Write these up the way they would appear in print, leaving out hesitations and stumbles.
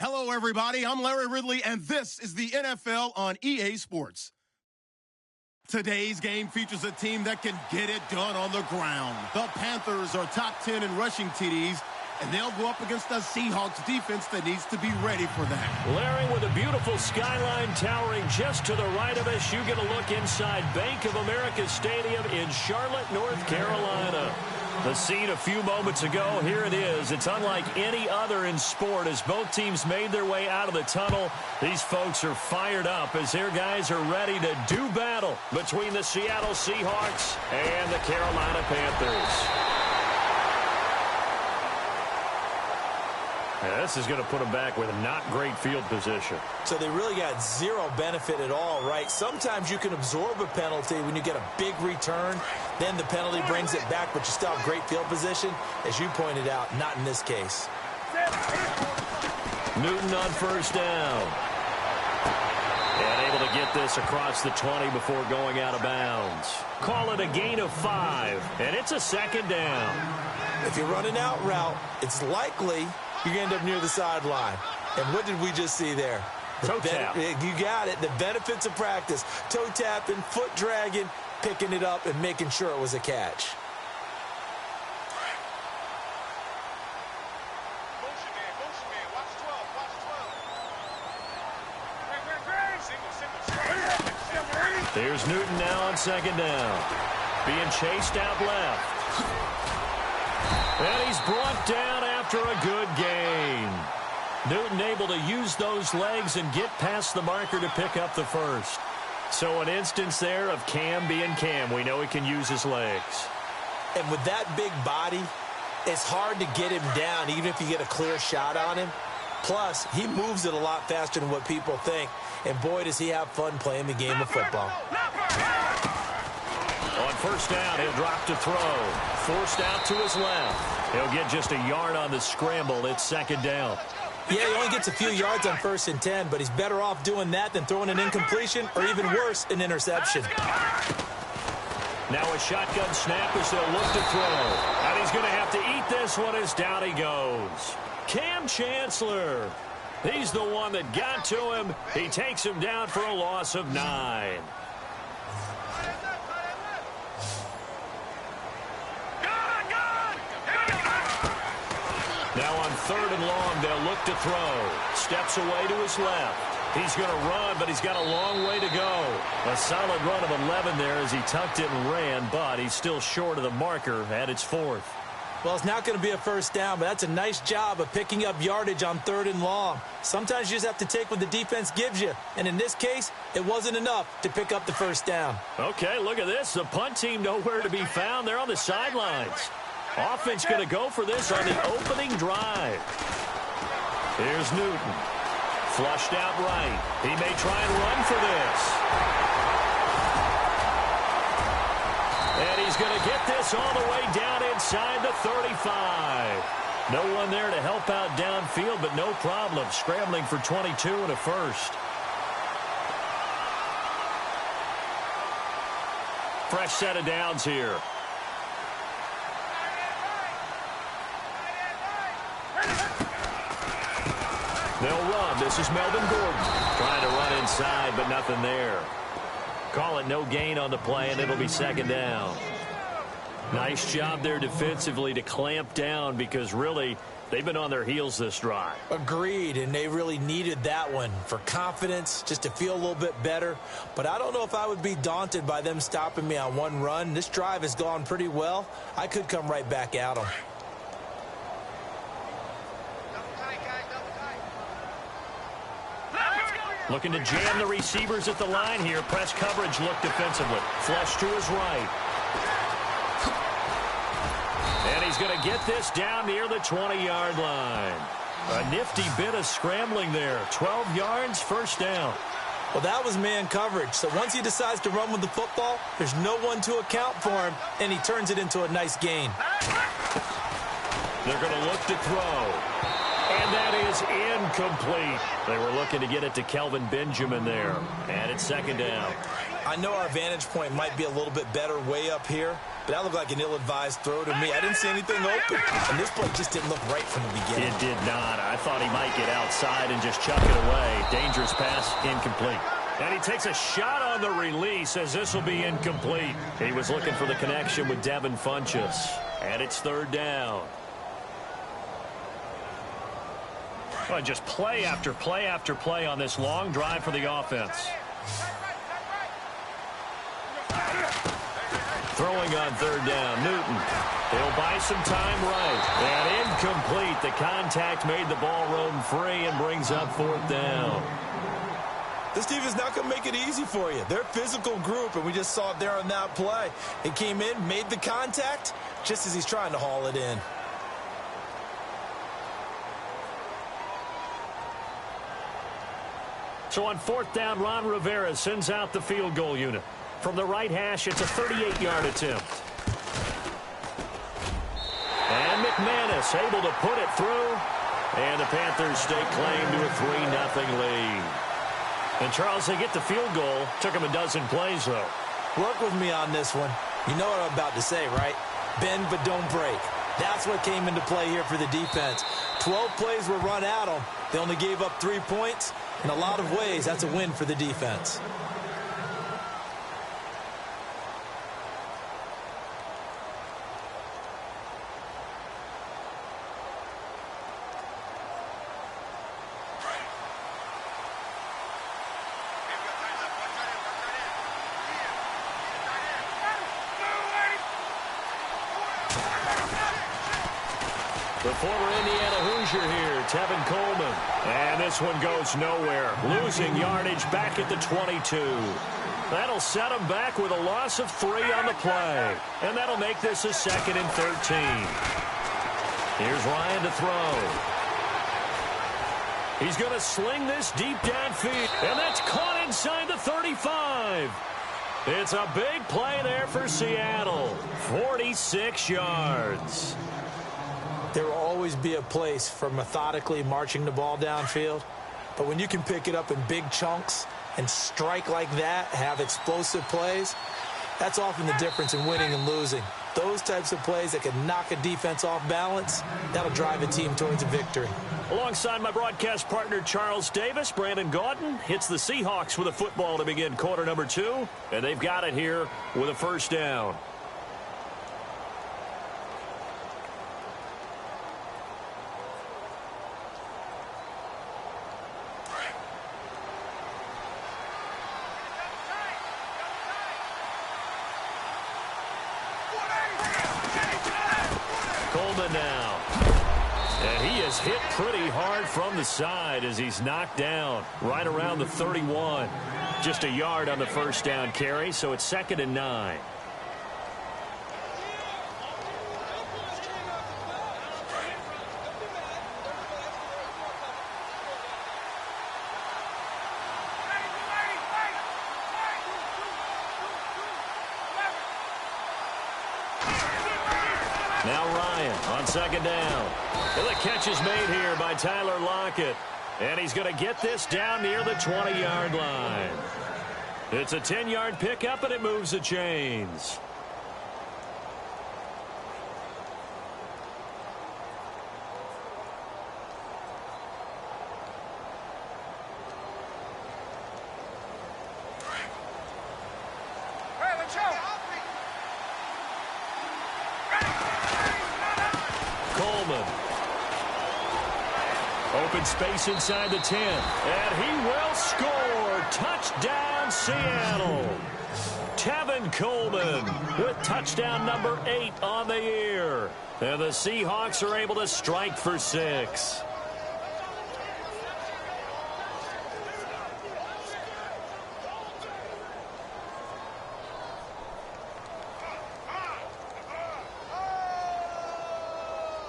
Hello, everybody. I'm Larry Ridley, and this is the NFL on EA Sports. Today's game features a team that can get it done on the ground. The Panthers are top 10 in rushing TDs, and they'll go up against a Seahawks defense that needs to be ready for that. Larry, with a beautiful skyline towering just to the right of us, you get a look inside Bank of America Stadium in Charlotte, North Carolina. The scene a few moments ago, here it is. It's unlike any other in sport as both teams made their way out of the tunnel. These folks are fired up as their guys are ready to do battle between the Seattle Seahawks and the Carolina Panthers. Yeah, this is going to put them back with not great field position. So they really got zero benefit at all, right? Sometimes you can absorb a penalty when you get a big return. Then the penalty brings it back, but you still have great field position. As you pointed out, not in this case. Newton on first down. And able to get this across the 20 before going out of bounds. Call it a gain of 5, and it's a second down. If you're running out route, it's likely you're going to end up near the sideline. And what did we just see there? Toe tap. You got it. The benefits of practice. Toe tapping, foot dragging, picking it up, and making sure it was a catch. There's Newton now on second down. Being chased out left. And he's brought down after a good gain. Newton able to use those legs and get past the marker to pick up the first. So an instance there of Cam being Cam. We know he can use his legs. And with that big body, it's hard to get him down even if you get a clear shot on him. Plus, he moves it a lot faster than what people think. And boy, does he have fun playing the game of football. On first down, he'll drop to throw. Forced out to his left. He'll get just a yard on the scramble. It's second down. Yeah, he only gets a few yards on 1st and 10, but he's better off doing that than throwing an incompletion or even worse, an interception. Now a shotgun snap as they'll look to throw. And he's going to have to eat this one as down he goes. Cam Chancellor. He's the one that got to him. He takes him down for a loss of 9. Now on 3rd and long, they'll look to throw. Steps away to his left. He's going to run, but he's got a long way to go. A solid run of 11 there as he tucked it and ran, but he's still short of the marker at its 4th. Well, it's not going to be a first down, but that's a nice job of picking up yardage on 3rd and long. Sometimes you just have to take what the defense gives you, and in this case, it wasn't enough to pick up the first down. Okay, look at this. The punt team nowhere to be found. They're on the sidelines. Offense going to go for this on the opening drive. Here's Newton. Flushed out right. He may try and run for this. And he's going to get this all the way down inside the 35. No one there to help out downfield, but no problem. Scrambling for 22 and a first. Fresh set of downs here. They'll run. This is Melvin Gordon. Trying to run inside, but nothing there. Call it no gain on the play, and it'll be second down. Nice job there defensively to clamp down because really they've been on their heels this drive. Agreed, and they really needed that one for confidence, just to feel a little bit better. But I don't know if I would be daunted by them stopping me on one run. This drive has gone pretty well. I could come right back at them. Looking to jam the receivers at the line here. Press coverage look defensively. Flush to his right. And he's going to get this down near the 20-yard line. A nifty bit of scrambling there. 12 yards, first down. Well, that was man coverage. So once he decides to run with the football, there's no one to account for him, and he turns it into a nice gain. They're going to look to throw. And that is incomplete. They were looking to get it to Kelvin Benjamin there. And it's second down. I know our vantage point might be a little bit better way up here, but that looked like an ill-advised throw to me. I didn't see anything open, and this play just didn't look right from the beginning. It did not. I thought he might get outside and just chuck it away. Dangerous pass, incomplete. And he takes a shot on the release as this will be incomplete. He was looking for the connection with Devin Funchess. And it's third down. Well, just play after play after play on this long drive for the offense. Throwing on third down, Newton. He'll buy some time right. And incomplete. The contact made the ball roam free and brings up fourth down. This defense not going to make it easy for you. They're a physical group, and we just saw it there on that play. He came in, made the contact, just as he's trying to haul it in. So on fourth down, Ron Rivera sends out the field goal unit. From the right hash, it's a 38-yard attempt. And McManus able to put it through. And the Panthers stake claim to a 3-0 lead. And, Charles, they get the field goal. Took them a dozen plays, though. Work with me on this one. You know what I'm about to say, right? Bend but don't break. That's what came into play here for the defense. 12 plays were run at them. They only gave up 3 points. In a lot of ways, that's a win for the defense. The former Indiana Hoosier here, Tevin Coleman. And this one goes nowhere. Losing yardage back at the 22. That'll set him back with a loss of 3 on the play. And that'll make this a 2nd and 13. Here's Ryan to throw. He's going to sling this deep downfield. And that's caught inside the 35. It's a big play there for Seattle. 46 yards. There will always be a place for methodically marching the ball downfield. But when you can pick it up in big chunks and strike like that, have explosive plays, that's often the difference in winning and losing. Those types of plays that can knock a defense off balance, that'll drive a team towards a victory. Alongside my broadcast partner, Charles Davis, Brandon Gaudin hits the Seahawks with a football to begin quarter number 2. And they've got it here with a first down. Now. And he is hit pretty hard from the side as he's knocked down right around the 31. Just a yard on the first down carry, so it's 2nd and 9. Now Ryan on 2nd down. Well, the catch is made here by Tyler Lockett. And he's going to get this down near the 20-yard line. It's a 10-yard pickup, and it moves the chains. Open space inside the 10. And he will score. Touchdown, Seattle. Tevin Coleman with touchdown number 8 on the year. And the Seahawks are able to strike for 6.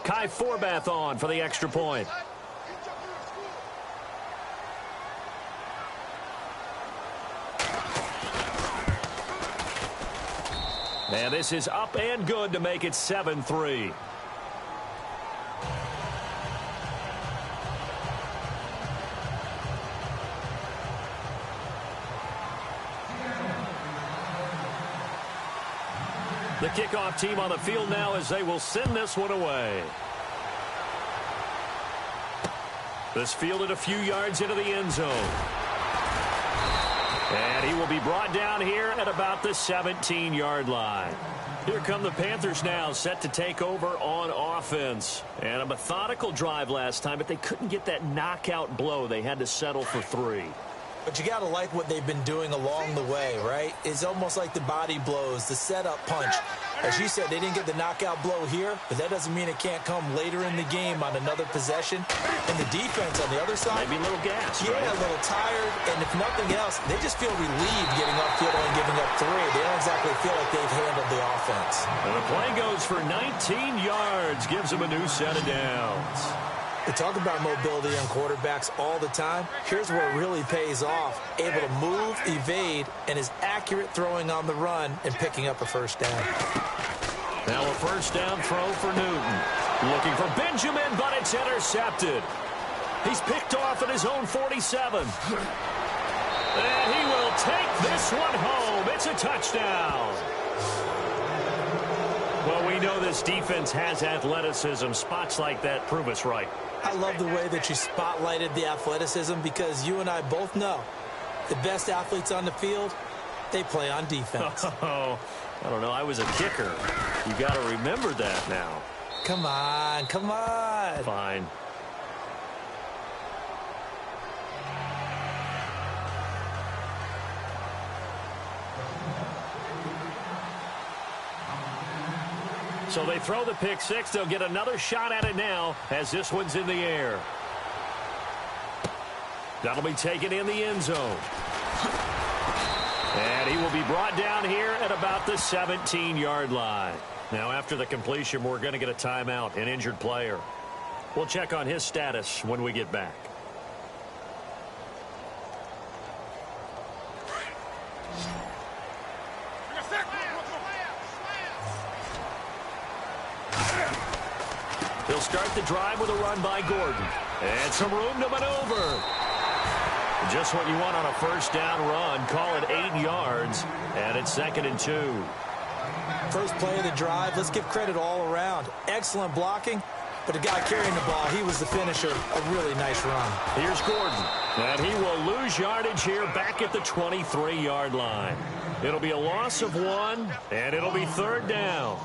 Kai Forbath on for the extra point. And this is up and good to make it 7-3. The kickoff team on the field now as they will send this one away. This fielded a few yards into the end zone. And he will be brought down here at about the 17-yard line. Here come the Panthers now, set to take over on offense. And a methodical drive last time, but they couldn't get that knockout blow. They had to settle for 3. But you got to like what they've been doing along the way, right? It's almost like the body blows, the setup punch. As you said, they didn't get the knockout blow here, but that doesn't mean it can't come later in the game on another possession. And the defense on the other side, maybe a little gas, yeah, right? A little tired. And if nothing else, they just feel relieved getting upfield and giving up 3. They don't exactly feel like they've handled the offense. And the play goes for 19 yards, gives them a new set of downs. They talk about mobility on quarterbacks all the time. Here's where it really pays off. Able to move, evade, and is accurate throwing on the run and picking up a first down. Now a first down throw for Newton. Looking for Benjamin, but it's intercepted. He's picked off at his own 47. And he will take this one home. It's a touchdown. Well, we know this defense has athleticism. Spots like that prove us right. I love the way that you spotlighted the athleticism because you and I both know the best athletes on the field, they play on defense. Oh, I don't know. I was a kicker. You got to remember that now. Come on, come on. Fine. So they throw the pick 6. They'll get another shot at it now as this one's in the air. That'll be taken in the end zone. And he will be brought down here at about the 17-yard line. Now after the completion, we're going to get a timeout, an injured player. We'll check on his status when we get back. He'll start the drive with a run by Gordon. And some room to maneuver. Just what you want on a first down run. Call it 8 yards. And it's 2nd and 2. First play of the drive. Let's give credit all around. Excellent blocking. But the guy carrying the ball, he was the finisher. A really nice run. Here's Gordon. And he will lose yardage here back at the 23-yard line. It'll be a loss of 1. And it'll be 3rd down.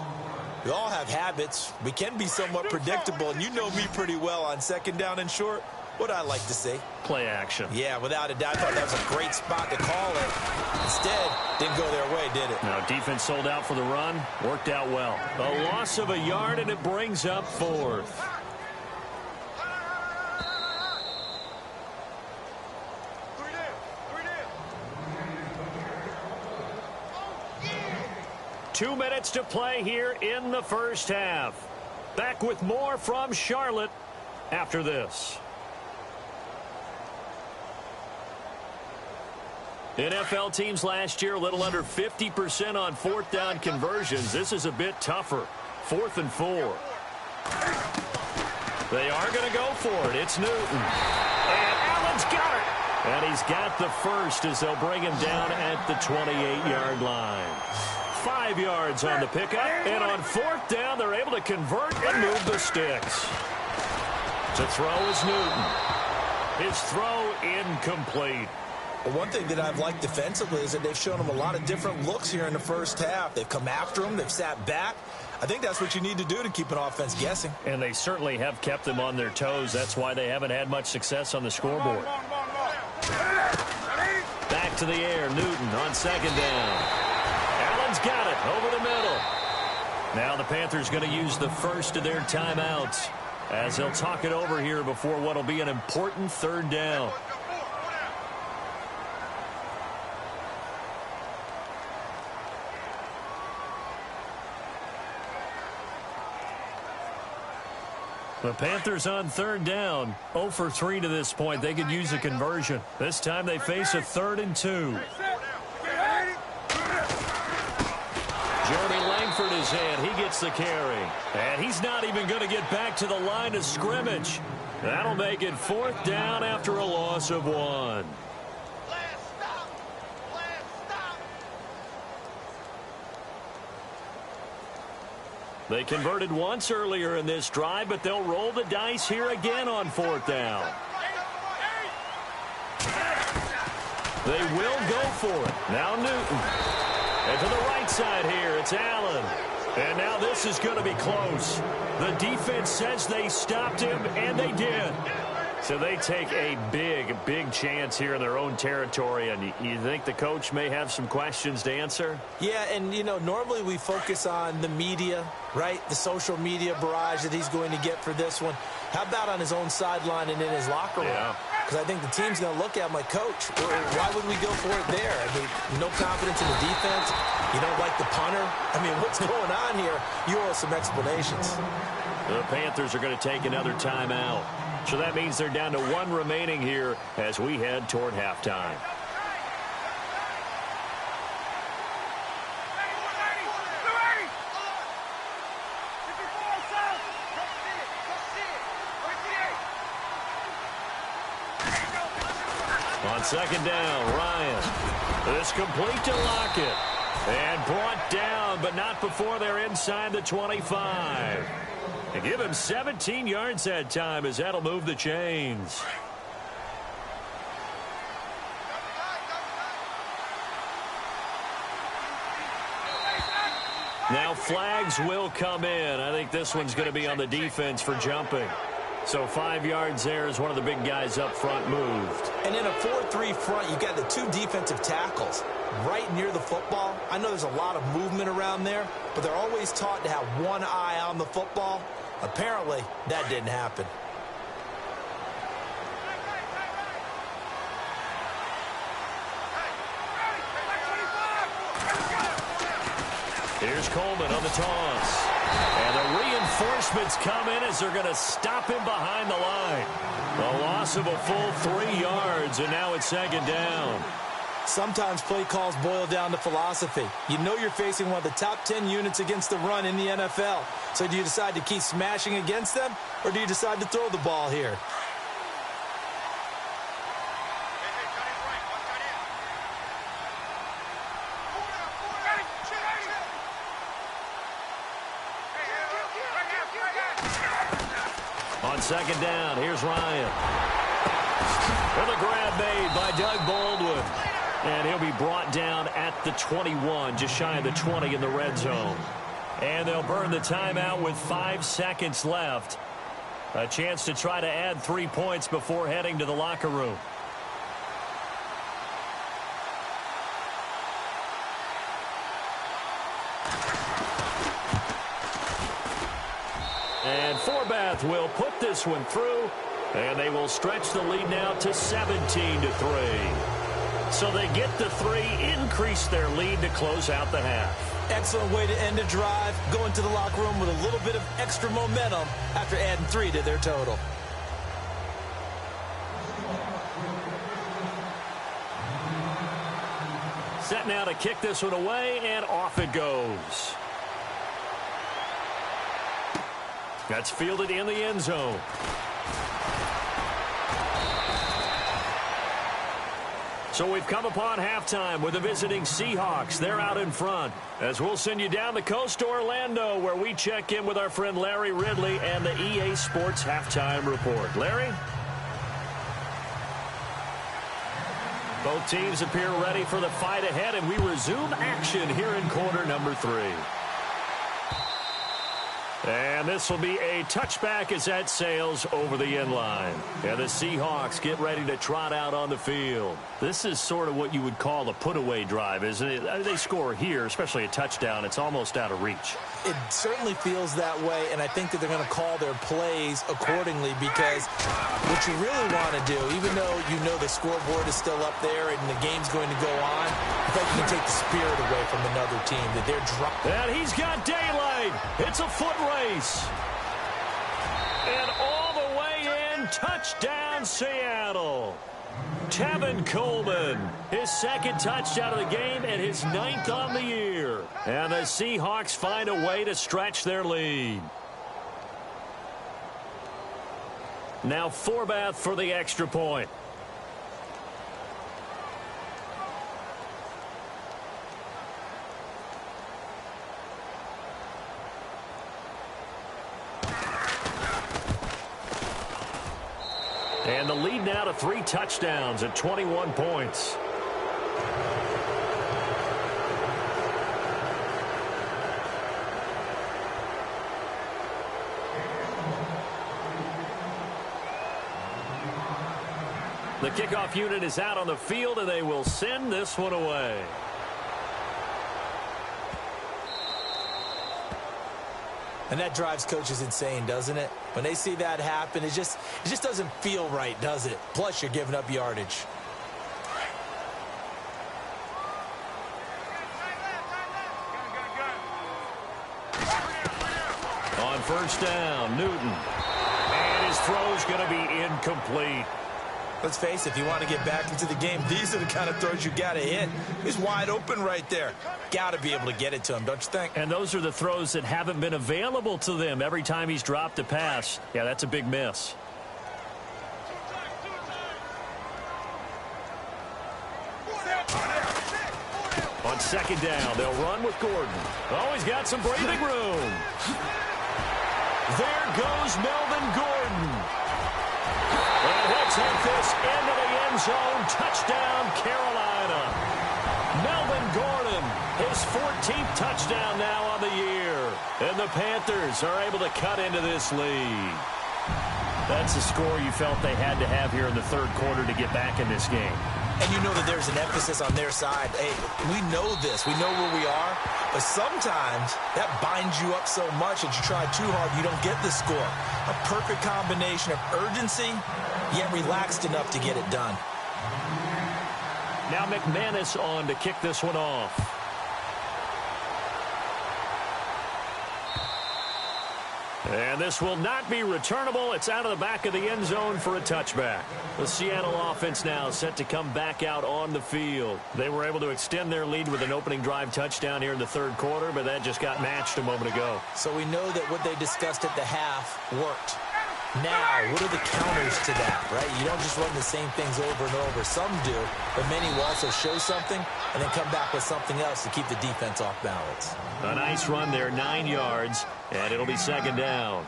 We all have habits. We can be somewhat predictable, and you know me pretty well on 2nd down and short. What I like to say? Play action. Yeah, without a doubt. I thought that was a great spot to call it. Instead, didn't go their way, did it? Now, defense sold out for the run. Worked out well. A loss of a yard, and it brings up 4th. Two minutes to play here in the first half. Back with more from Charlotte after this. NFL teams last year a little under 50% on 4th down conversions. This is a bit tougher. 4th and 4. They are going to go for it. It's Newton. And Allen's got it. And he's got the first as they'll bring him down at the 28-yard line. 5 yards on the pickup, and on 4th down, they're able to convert and move the sticks. To throw is Newton. His throw incomplete. Well, one thing that I've liked defensively is that they've shown him a lot of different looks here in the first half. They've come after him. They've sat back. I think that's what you need to do to keep an offense guessing. And they certainly have kept them on their toes. That's why they haven't had much success on the scoreboard. Back to the air. Newton on 2nd down. Allen's got it over the middle. Now the Panthers going to use the first of their timeouts as they'll talk it over here before what will be an important 3rd down. The Panthers on 3rd down. 0 for 3 to this point. They could use a conversion. This time they face a 3rd and 2. Jeremy Langford is in. He gets the carry. And he's not even going to get back to the line of scrimmage. That'll make it 4th down after a loss of 1. They converted once earlier in this drive, but they'll roll the dice here again on 4th down. They will go for it. Now Newton. And to the right side here, it's Allen. And now this is going to be close. The defense says they stopped him, and they did. So they take a big chance here in their own territory, and you think the coach may have some questions to answer? Yeah, and, you know, normally we focus on the media, right? The social media barrage that he's going to get for this one. How about on his own sideline and in his locker room? Yeah. Because I think the team's going to look at him like, Coach, why would we go for it there? I mean, no confidence in the defense. You don't like the punter. I mean, what's going on here? You owe us some explanations. The Panthers are going to take another timeout. So that means they're down to 1 remaining here as we head toward halftime. On 2nd down, Ryan. This complete to Lockett. And brought down, but not before they're inside the 25. And give him 17 yards that time as that'll move the chains. Now flags will come in. I think this one's going to be on the defense for jumping. So 5 yards there as one of the big guys up front moved. And in a 4-3 front, you've got the 2 defensive tackles right near the football. I know there's a lot of movement around there, but they're always taught to have one eye on the football. Apparently, that didn't happen. Here's Coleman on the toss. And the reinforcements come in as they're going to stop him behind the line. A loss of a full 3 yards, and now it's 2nd down. Sometimes play calls boil down to philosophy. You know you're facing one of the top 10 units against the run in the NFL. So do you decide to keep smashing against them, or do you decide to throw the ball here? On 2nd down, here's Ryan. With a grab made by Doug Baldwin. And he'll be brought down at the 21, just shy of the 20 in the red zone. And they'll burn the timeout with 5 seconds left. A chance to try to add 3 points before heading to the locker room. And Forbath will put this one through, and they will stretch the lead now to 17-3. So they get the 3, increase their lead to close out the half. Excellent way to end a drive, go into the locker room with a little bit of extra momentum after adding 3 to their total. Set now to kick this one away, and off it goes. That's fielded in the end zone. So we've come upon halftime with the visiting Seahawks. They're out in front. As we'll send you down the coast to Orlando, where we check in with our friend Larry Ridley and the EA Sports Halftime Report. Larry? Both teams appear ready for the fight ahead, and we resume action here in quarter number 3. And this will be a touchback as that sails over the end line. And the Seahawks get ready to trot out on the field. This is sort of what you would call a put-away drive, isn't it? They score here, especially a touchdown. It's almost out of reach. It certainly feels that way, and I think that they're going to call their plays accordingly, because what you really want to do, even though you know the scoreboard is still up there and the game's going to go on, I think you can take the spirit away from another team, that they're dropping. And he's got daylight. It's a foot race. And all the way in, touchdown Seattle. Tevin Coleman, his 2nd touchdown of the game and his 9th on the year. And the Seahawks find a way to stretch their lead. Now Forbath for the extra point. And the lead now to 3 touchdowns at 21 points. The kickoff unit is out on the field, and they will send this one away. And that drives coaches insane, doesn't it? When they see that happen, it just doesn't feel right, does it? Plus, you're giving up yardage. On first down, Newton. And his throw's going to be incomplete. Let's face it, if you want to get back into the game, these are the kind of throws you got to hit. He's wide open right there. Got to be able to get it to him, don't you think? And those are the throws that haven't been available to them every time he's dropped a pass. Yeah, that's a big miss. On second down, they'll run with Gordon. Oh, he's got some breathing room. There goes Melvin Gordon. And he'll take this into the end zone. Touchdown, Carolina. Melvin Gordon, his 14th touchdown now on the year. And the Panthers are able to cut into this lead. That's a score you felt they had to have here in the third quarter to get back in this game. And you know that there's an emphasis on their side. Hey, we know this. We know where we are. But sometimes that binds you up so much that you try too hard, you don't get the score. A perfect combination of urgency, yet relaxed enough to get it done. Now McManus on to kick this one off. And this will not be returnable. It's out of the back of the end zone for a touchback. The Seattle offense now set to come back out on the field. They were able to extend their lead with an opening drive touchdown here in the third quarter, but that just got matched a moment ago. So we know that what they discussed at the half worked. Now, what are the counters to that, right? You don't just run the same things over and over. Some do, but many will also show something and then come back with something else to keep the defense off balance. A nice run there, 9 yards, and it'll be second down.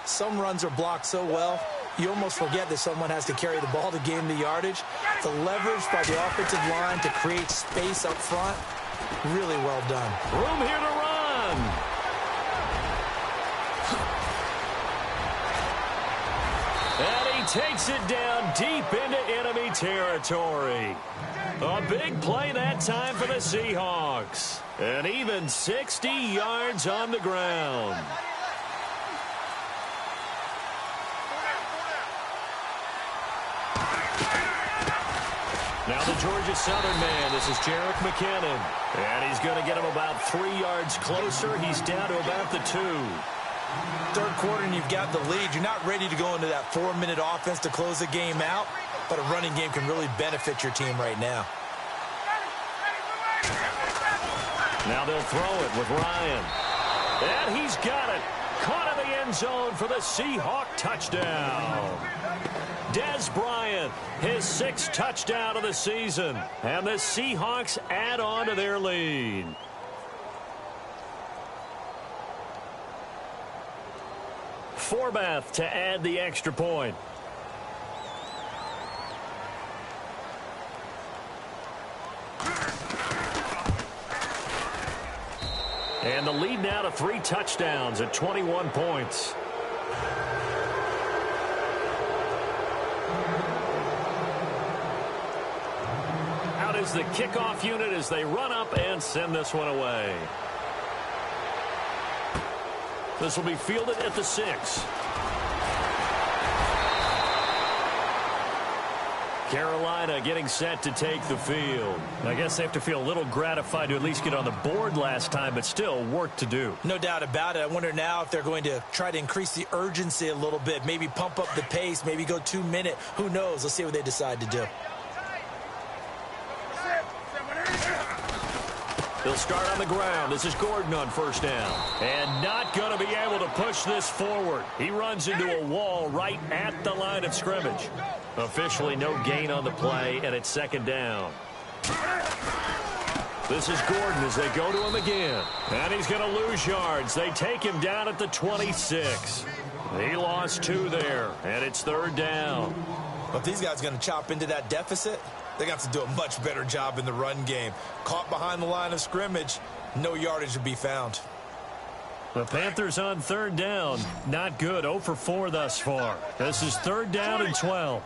Some runs are blocked so well, you almost forget that someone has to carry the ball to gain the yardage. The leverage by the offensive line to create space up front, really well done. Room here to run. And he takes it down deep into enemy territory. A big play that time for the Seahawks. And even 60 yards on the ground. Now the Georgia Southern man, this is Jerick McKinnon. And he's going to get him about 3 yards closer. He's down to about the 2. Third quarter and you've got the lead. You're not ready to go into that 4-minute offense to close the game out, but a running game can really benefit your team right now. Now they'll throw it with Ryan. And he's got it. Caught in the end zone for the Seahawk touchdown. Dez Bryant, his 6th touchdown of the season. And the Seahawks add on to their lead. Forbath to add the extra point. And the lead now to 3 touchdowns at 21 points. Out is the kickoff unit as they run up and send this one away. This will be fielded at the 6. Carolina getting set to take the field. I guess they have to feel a little gratified to at least get on the board last time, but still work to do. No doubt about it. I wonder now if they're going to try to increase the urgency a little bit, maybe pump up the pace, maybe go 2-minute. Who knows? Let's see what they decide to do. They'll start on the ground. This is Gordon on first down. And not going to be able to push this forward. He runs into a wall right at the line of scrimmage. Officially no gain on the play, and it's second down. This is Gordon as they go to him again. And he's going to lose yards. They take him down at the 26. He lost 2 there, and it's third down. But these guys are going to chop into that deficit. They're going to have to do a much better job in the run game. Caught behind the line of scrimmage, no yardage to be found. The Panthers on third down. Not good. 0 for 4 thus far. This is third down and 12.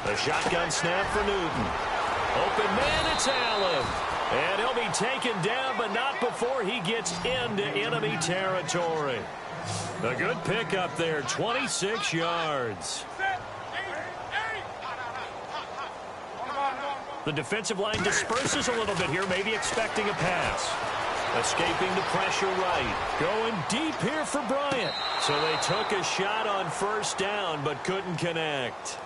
The shotgun snap for Newton. Open man, it's Allen. And he'll be taken down, but not before he gets into enemy territory. A good pickup there, 26 yards. The defensive line disperses a little bit here, maybe expecting a pass. Escaping the pressure right. Going deep here for Bryant. So they took a shot on first down, but couldn't connect.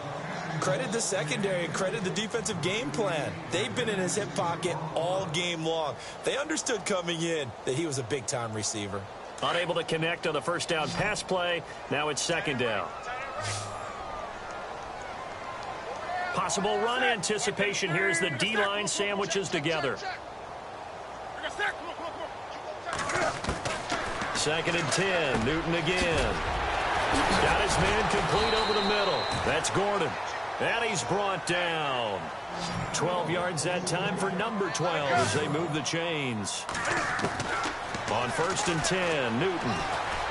Credit the secondary, credit the defensive game plan. They've been in his hip pocket all game long. They understood coming in that he was a big-time receiver. Unable to connect on the first down pass play. Now it's second down. Possible run anticipation here as the D-line sandwiches together. Second and 10. Newton again. Got his man complete over the middle. That's Gordon. And he's brought down. 12 yards that time for number 12 as they move the chains. On first and 10, Newton.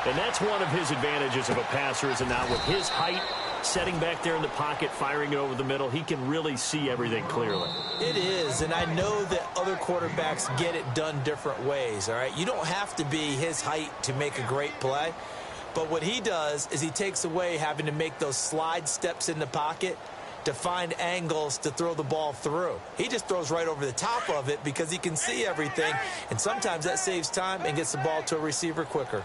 And that's one of his advantages of a passer, is it not? With his height, setting back there in the pocket, firing it over the middle, he can really see everything clearly. It is, and I know that other quarterbacks get it done different ways, all right? You don't have to be his height to make a great play. But what he does is he takes away having to make those slide steps in the pocket to find angles to throw the ball through. He just throws right over the top of it because he can see everything, and sometimes that saves time and gets the ball to a receiver quicker.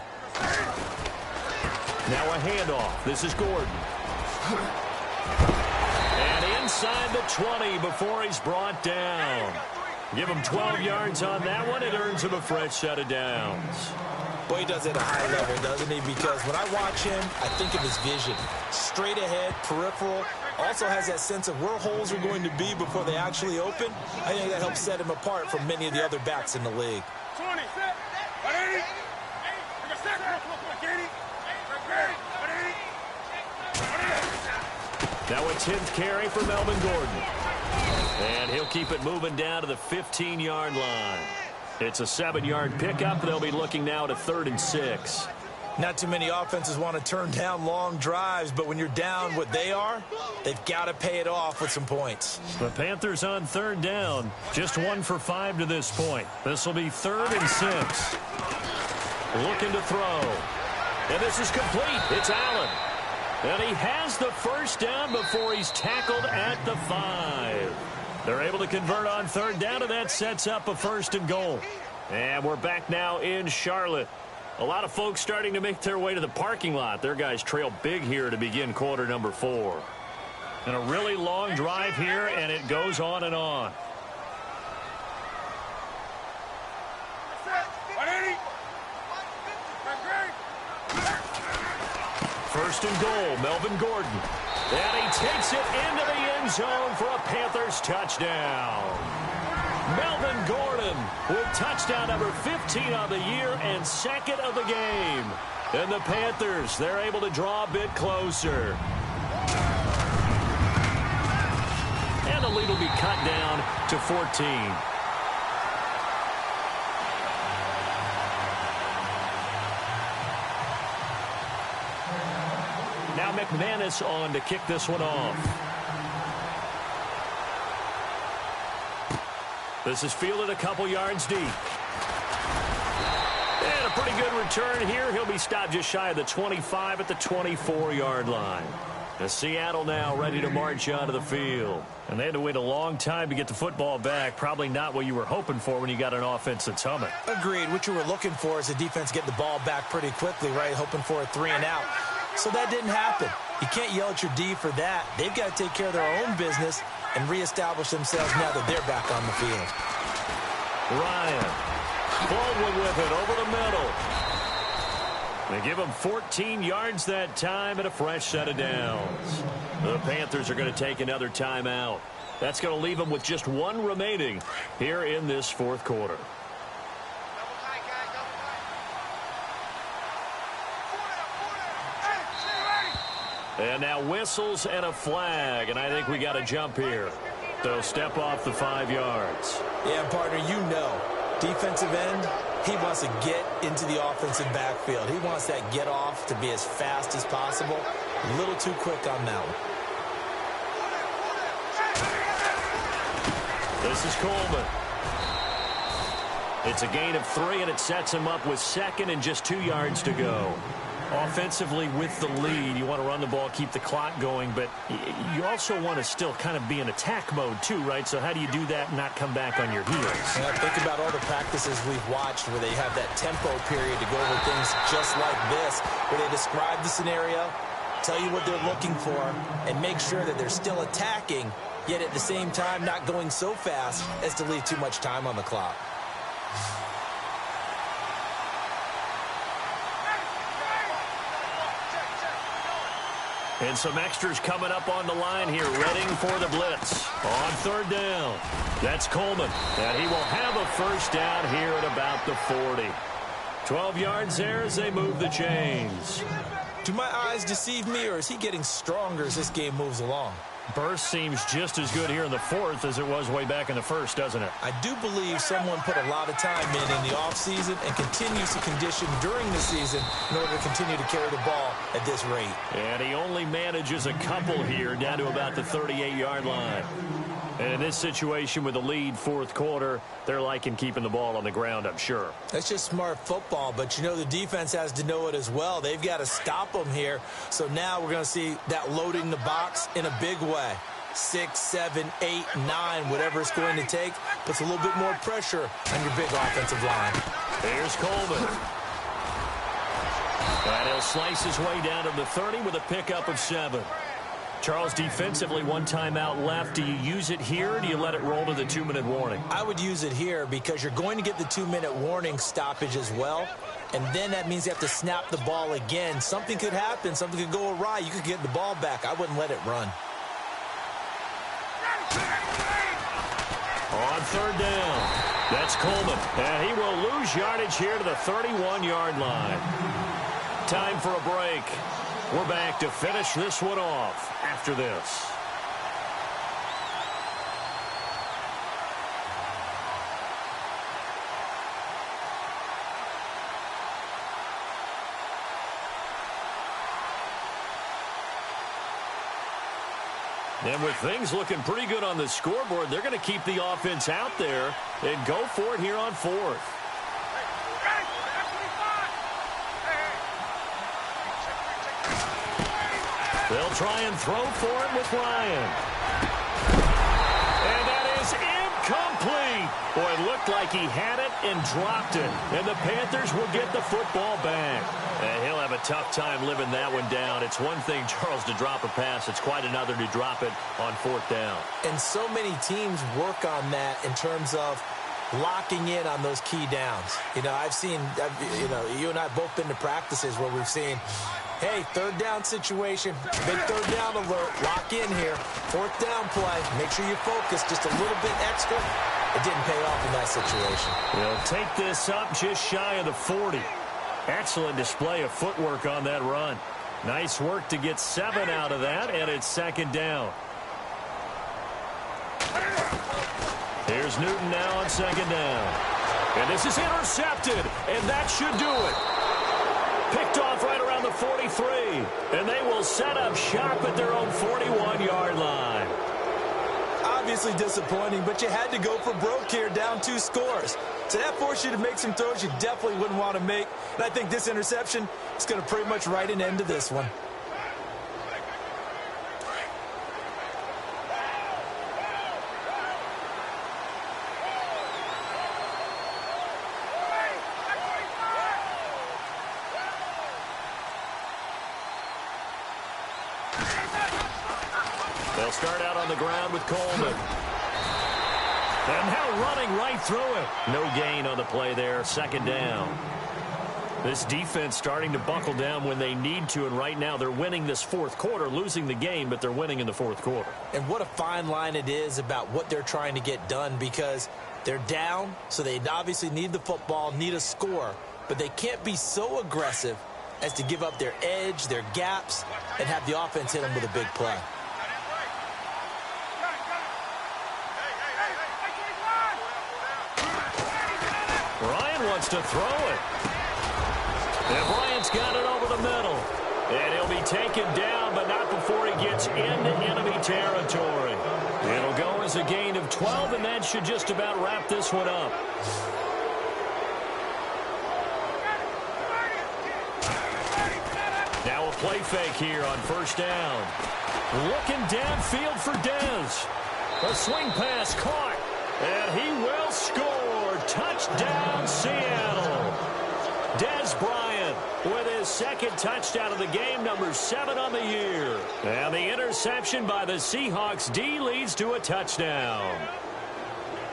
Now a handoff. This is Gordon. And inside the 20 before he's brought down. Give him 12 yards on that one. It earns him a fresh set of downs. Boy, he does it at a high level, doesn't he? Because when I watch him, I think of his vision. Straight ahead, peripheral. Also has that sense of where holes are going to be before they actually open. I think that helps set him apart from many of the other backs in the league. Now a 10th carry for Melvin Gordon. And he'll keep it moving down to the 15-yard line. It's a 7-yard pickup. They'll be looking now at a 3rd and 6. Not too many offenses want to turn down long drives, but when you're down what they are, they've got to pay it off with some points. The Panthers on third down. Just 1 for 5 to this point. This will be 3rd and 6. Looking to throw. And this is complete. It's Allen. And he has the first down before he's tackled at the 5. They're able to convert on third down, and that sets up a 1st and goal. And we're back now in Charlotte. A lot of folks starting to make their way to the parking lot. Their guys trail big here to begin quarter number 4. And a really long drive here, and it goes on and on. First and goal, Melvin Gordon. And he takes it into the end zone for a Panthers touchdown. Melvin Gordon with touchdown number 15 of the year and 2nd of the game. And the Panthers, they're able to draw a bit closer. And the lead will be cut down to 14. Now McManus on to kick this one off. This is fielded a couple yards deep. And a pretty good return here. He'll be stopped just shy of the 25 at the 24-yard line. The Seattle now ready to march onto the field. And they had to wait a long time to get the football back. Probably not what you were hoping for when you got an offense that's humming. Agreed. What you were looking for is the defense get the ball back pretty quickly, right? Hoping for a 3 and out. So that didn't happen. You can't yell at your D for that. They've got to take care of their own business and reestablish themselves now that they're back on the field. Ryan. Baldwin with it over the middle. They give him 14 yards that time and a fresh set of downs. The Panthers are going to take another timeout. That's going to leave them with just 1 remaining here in this 4th quarter. And now whistles and a flag, and I think we got a jump here. So step off the 5 yards. Yeah, partner, you know, defensive end, he wants to get into the offensive backfield. He wants that get off to be as fast as possible. A little too quick on that one. This is Coleman. It's a gain of 3, and it sets him up with second and just 2 yards to go. Offensively, with the lead, you want to run the ball, keep the clock going, but you also want to still kind of be in attack mode too, right? So how do you do that and not come back on your heels? Yeah, think about all the practices we've watched where they have that tempo period to go over things just like this, where they describe the scenario, tell you what they're looking for, and make sure that they're still attacking, yet at the same time not going so fast as to leave too much time on the clock. And some extras coming up on the line here, readying for the blitz. On 3rd down, that's Coleman. And he will have a first down here at about the 40. 12 yards there as they move the chains. Do my eyes deceive me, or is he getting stronger as this game moves along? Burst seems just as good here in the 4th as it was way back in the 1st, doesn't it? I do believe someone put a lot of time in the offseason and continues to condition during the season in order to continue to carry the ball at this rate. And he only manages a couple here down to about the 38-yard line. And in this situation with the lead 4th quarter, they're liking keeping the ball on the ground, I'm sure. That's just smart football, but you know the defense has to know it as well. They've got to stop them here. So now we're going to see that loading the box in a big way. 6, 7, 8, 9, whatever it's going to take, puts a little bit more pressure on your big offensive line. Here's Coleman. And he'll slice his way down to the 30 with a pickup of 7. Charles, defensively, 1 timeout left. Do you use it here, or do you let it roll to the 2-minute warning? I would use it here because you're going to get the 2-minute warning stoppage as well, and then that means you have to snap the ball again. Something could happen. Something could go awry. You could get the ball back. I wouldn't let it run. On 3rd down, that's Coleman. And he will lose yardage here to the 31-yard line. Time for a break. We're back to finish this one off after this. And with things looking pretty good on the scoreboard, they're going to keep the offense out there and go for it here on 4th. They'll try and throw for it with Ryan. And that is incomplete. Boy, it looked like he had it and dropped it. And the Panthers will get the football back. And he'll have a tough time living that one down. It's one thing, Charles, to drop a pass. It's quite another to drop it on 4th down. And so many teams work on that in terms of locking in on those key downs. You know, you and I both been to practices where we've seen, hey, 3rd down situation, big 3rd down alert, lock in here, 4th down play, make sure you focus just a little bit extra. It didn't pay off in that situation. They'll take this up just shy of the 40. Excellent display of footwork on that run. Nice work to get 7 out of that, and it's 2nd down. Here's Newton now on 2nd down. And this is intercepted, and that should do it. Picked off right around the 43, and they will set up shop at their own 41-yard line. Obviously disappointing, but you had to go for broke here, down 2 scores. So that forced you to make some throws you definitely wouldn't want to make. And I think this interception is going to pretty much write an end to this one. They'll start out on the ground with Coleman. And now running right through it. No gain on the play there. 2nd down. This defense starting to buckle down when they need to, and right now they're winning this 4th quarter, losing the game, but they're winning in the 4th quarter. And what a fine line it is about what they're trying to get done, because they're down, so they obviously need the football, need a score, but they can't be so aggressive as to give up their edge, their gaps, and have the offense hit them with a big play. Ryan wants to throw it. And Bryant's got it over the middle. And he'll be taken down, but not before he gets into enemy territory. It'll go as a gain of 12, and that should just about wrap this one up. Now a play fake here on first down. Looking downfield for Dez. A swing pass caught, and he will score. Touchdown, Seattle. Dez Bryant with his second touchdown of the game, number 7 on the year. And the interception by the Seahawks D leads to a touchdown.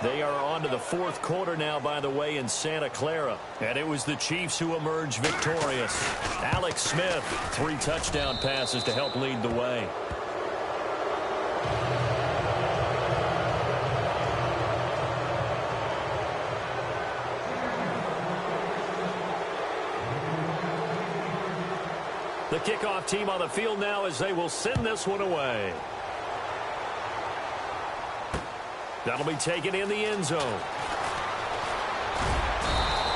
They are on to the fourth quarter now, by the way, in Santa Clara. And it was the Chiefs who emerged victorious. Alex Smith, 3 touchdown passes to help lead the way. The kickoff team on the field now as they will send this one away. That'll be taken in the end zone.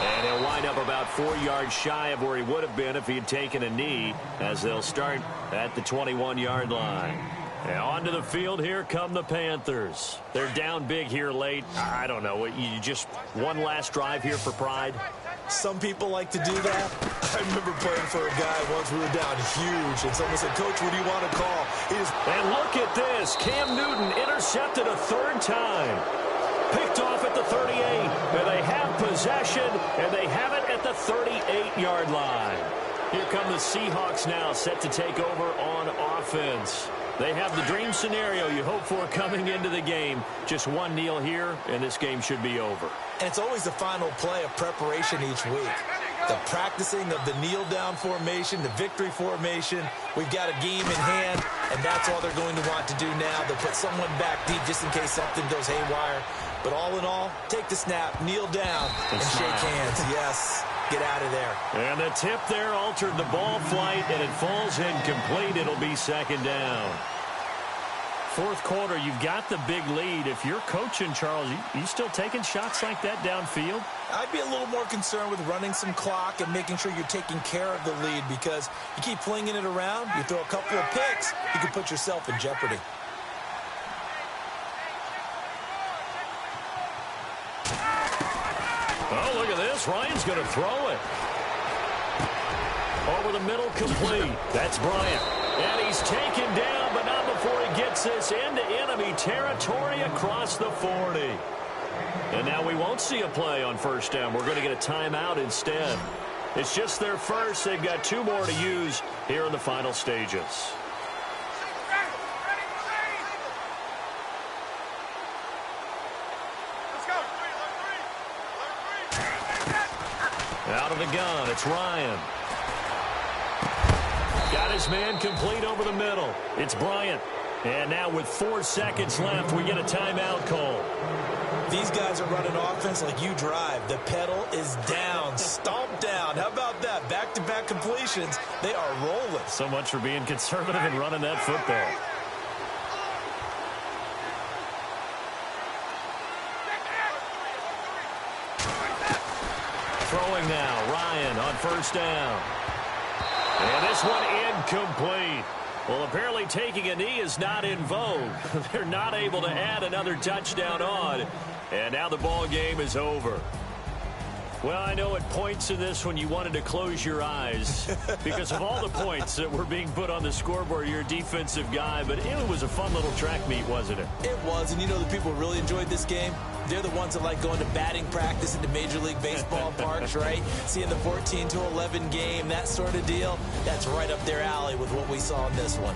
And he'll wind up about 4 yards shy of where he would have been if he had taken a knee, as they'll start at the 21-yard line. And onto the field, here come the Panthers. They're down big here late. I don't know, you just one last drive here for pride? Some people like to do that. I remember playing for a guy once. We were down huge, and someone said, "Coach, what do you want to call?" And look at this. Cam Newton intercepted a 3rd time. Picked off at the 38. And they have possession, and they have it at the 38-yard line. Here come the Seahawks now, set to take over on offense. They have the dream scenario you hope for coming into the game. Just one kneel here, and this game should be over. And it's always the final play of preparation each week. The practicing of the kneel-down formation, the victory formation. We've got a game in hand, and that's all they're going to want to do now. They'll put someone back deep just in case something goes haywire. But all in all, take the snap, kneel down, and shake hands. Yes, get out of there. And the tip there altered the ball flight, and it falls incomplete. It'll be 2nd down. Fourth quarter, you've got the big lead. If you're coaching, Charles, you still taking shots like that downfield? I'd be a little more concerned with running some clock and making sure you're taking care of the lead, because you keep flinging it around, you throw a couple of picks, you can put yourself in jeopardy. Oh, look at this. Ryan's going to throw it. Over the middle, complete. That's Bryant. And he's taken down, but not before he gets this into enemy territory across the 40. And now we won't see a play on first down. We're going to get a timeout instead. It's just their first. They've got 2 more to use here in the final stages. Out of the gun, it's Ryan. Got his man complete over the middle. It's Bryant. And now with 4 seconds left, we get a timeout call. These guys are running offense like you drive. The pedal is down, stomped down. How about that? Back-to-back completions. They are rolling. So much for being conservative and running that football. Throwing now, Ryan on first down. And this one incomplete. Well, apparently taking a knee is not in vogue. They're not able to add another touchdown on. And now the ball game is over. Well, I know at points in this when you wanted to close your eyes because of all the points that were being put on the scoreboard. You're a defensive guy, but it was a fun little track meet, wasn't it? It was, and you know the people who really enjoyed this game? They're the ones that like going to batting practice into Major League Baseball parks, right? Seeing the 14-11 game, that sort of deal. That's right up their alley with what we saw in this one.